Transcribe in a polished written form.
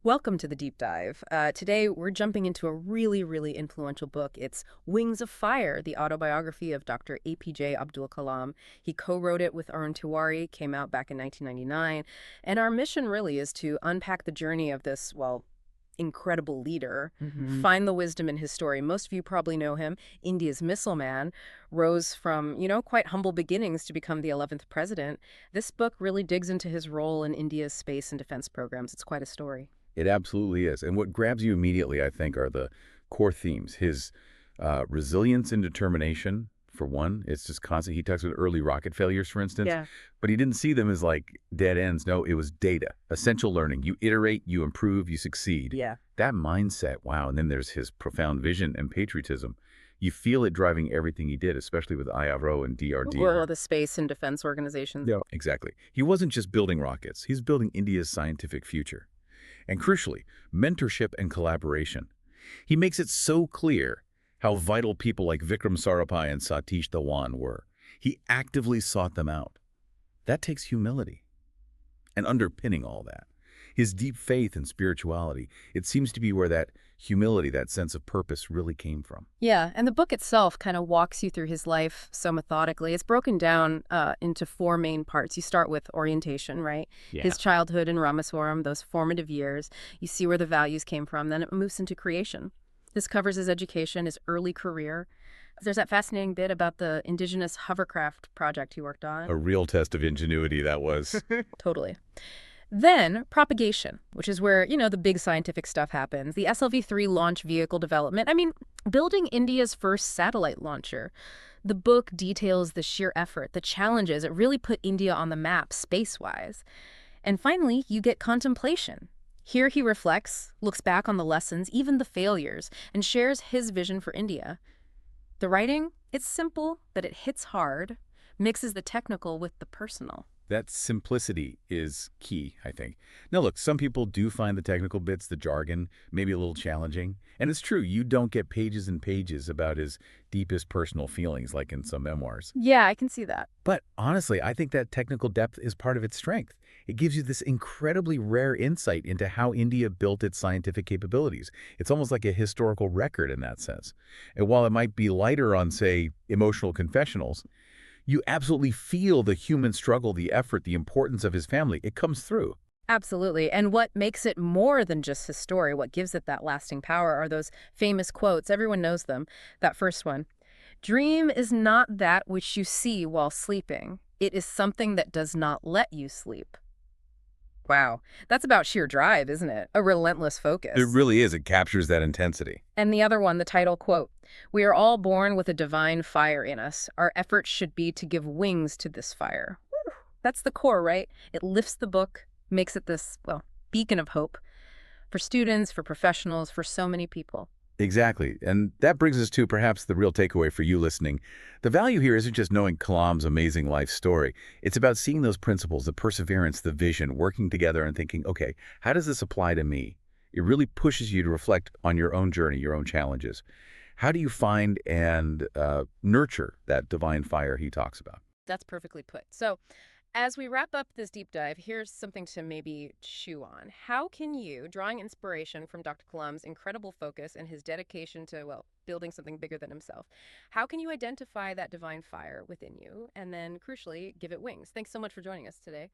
Welcome to the deep dive. Today, we're jumping into a really, really influential book. It's Wings of Fire, the autobiography of Dr. APJ Abdul Kalam. He co-wrote it with Arun Tiwari, came out back in 1999. And our mission really is to unpack the journey of this, well, incredible leader, find the wisdom in his story. Most of you probably know him. India's missile man rose from, quite humble beginnings to become the 11th president. This book really digs into his role in India's space and defense programs. It's quite a story. It absolutely is. And what grabs you immediately, I think, are the core themes. His resilience and determination, for one. It's just constant. He talks about early rocket failures, for instance, Yeah. but he didn't see them as like dead ends. No, it was data, essential learning. You iterate, you improve, you succeed. Yeah. That mindset, wow. And then there's his profound vision and patriotism. You feel it driving everything he did, especially with IRO and DRD. Well, the space and defense organizations. Yeah, exactly. He wasn't just building rockets. He's building India's scientific future. And crucially, mentorship and collaboration. He makes it so clear how vital people like Vikram Sarabhai and Satish Dhawan were. He actively sought them out. That takes humility. And underpinning all that, his deep faith and spirituality, it seems to be where that humility, that sense of purpose really came from. Yeah, and the book itself kind of walks you through his life so methodically. It's broken down into four main parts. You start with orientation, right? Yeah. His childhood in Ramaswaram, those formative years. You see where the values came from. Then it moves into creation. This covers his education, his early career. There's that fascinating bit about the indigenous hovercraft project he worked on. A real test of ingenuity, that was. Totally. Then propagation, which is where, the big scientific stuff happens. The SLV-3 launch vehicle development. I mean, building India's first satellite launcher. The book details the sheer effort, the challenges. It really put India on the map space-wise. And finally, you get contemplation. Here he reflects, looks back on the lessons, even the failures, and shares his vision for India. The writing, it's simple, but it hits hard, mixes the technical with the personal. That simplicity is key, I think. Now, look, some people do find the technical bits, the jargon, maybe a little challenging. And it's true, you don't get pages and pages about his deepest personal feelings like in some memoirs. Yeah, I can see that. But honestly, I think that technical depth is part of its strength. It gives you this incredibly rare insight into how India built its scientific capabilities. It's almost like a historical record in that sense. And while it might be lighter on, say, emotional confessionals, you absolutely feel the human struggle, the effort, the importance of his family. It comes through. Absolutely. And what makes it more than just his story, what gives it that lasting power, are those famous quotes. Everyone knows them. That first one: "Dream is not that which you see while sleeping. It is something that does not let you sleep." Wow. That's about sheer drive, isn't it? A relentless focus. It really is. It captures that intensity. And the other one, the title quote: "We are all born with a divine fire in us. Our efforts should be to give wings to this fire." Whew. That's the core, right? It lifts the book, makes it this, well, beacon of hope for students, for professionals, for so many people. Exactly. And that brings us to perhaps the real takeaway for you listening. The value here isn't just knowing Kalam's amazing life story. It's about seeing those principles, the perseverance, the vision, working together and thinking, okay, how does this apply to me? It really pushes you to reflect on your own journey, your own challenges. How do you find and nurture that divine fire he talks about? That's perfectly put. So, as we wrap up this deep dive, here's something to maybe chew on. How can you, drawing inspiration from Dr. Kalam's incredible focus and his dedication to, well, building something bigger than himself, how can you identify that divine fire within you and then, crucially, give it wings? Thanks so much for joining us today.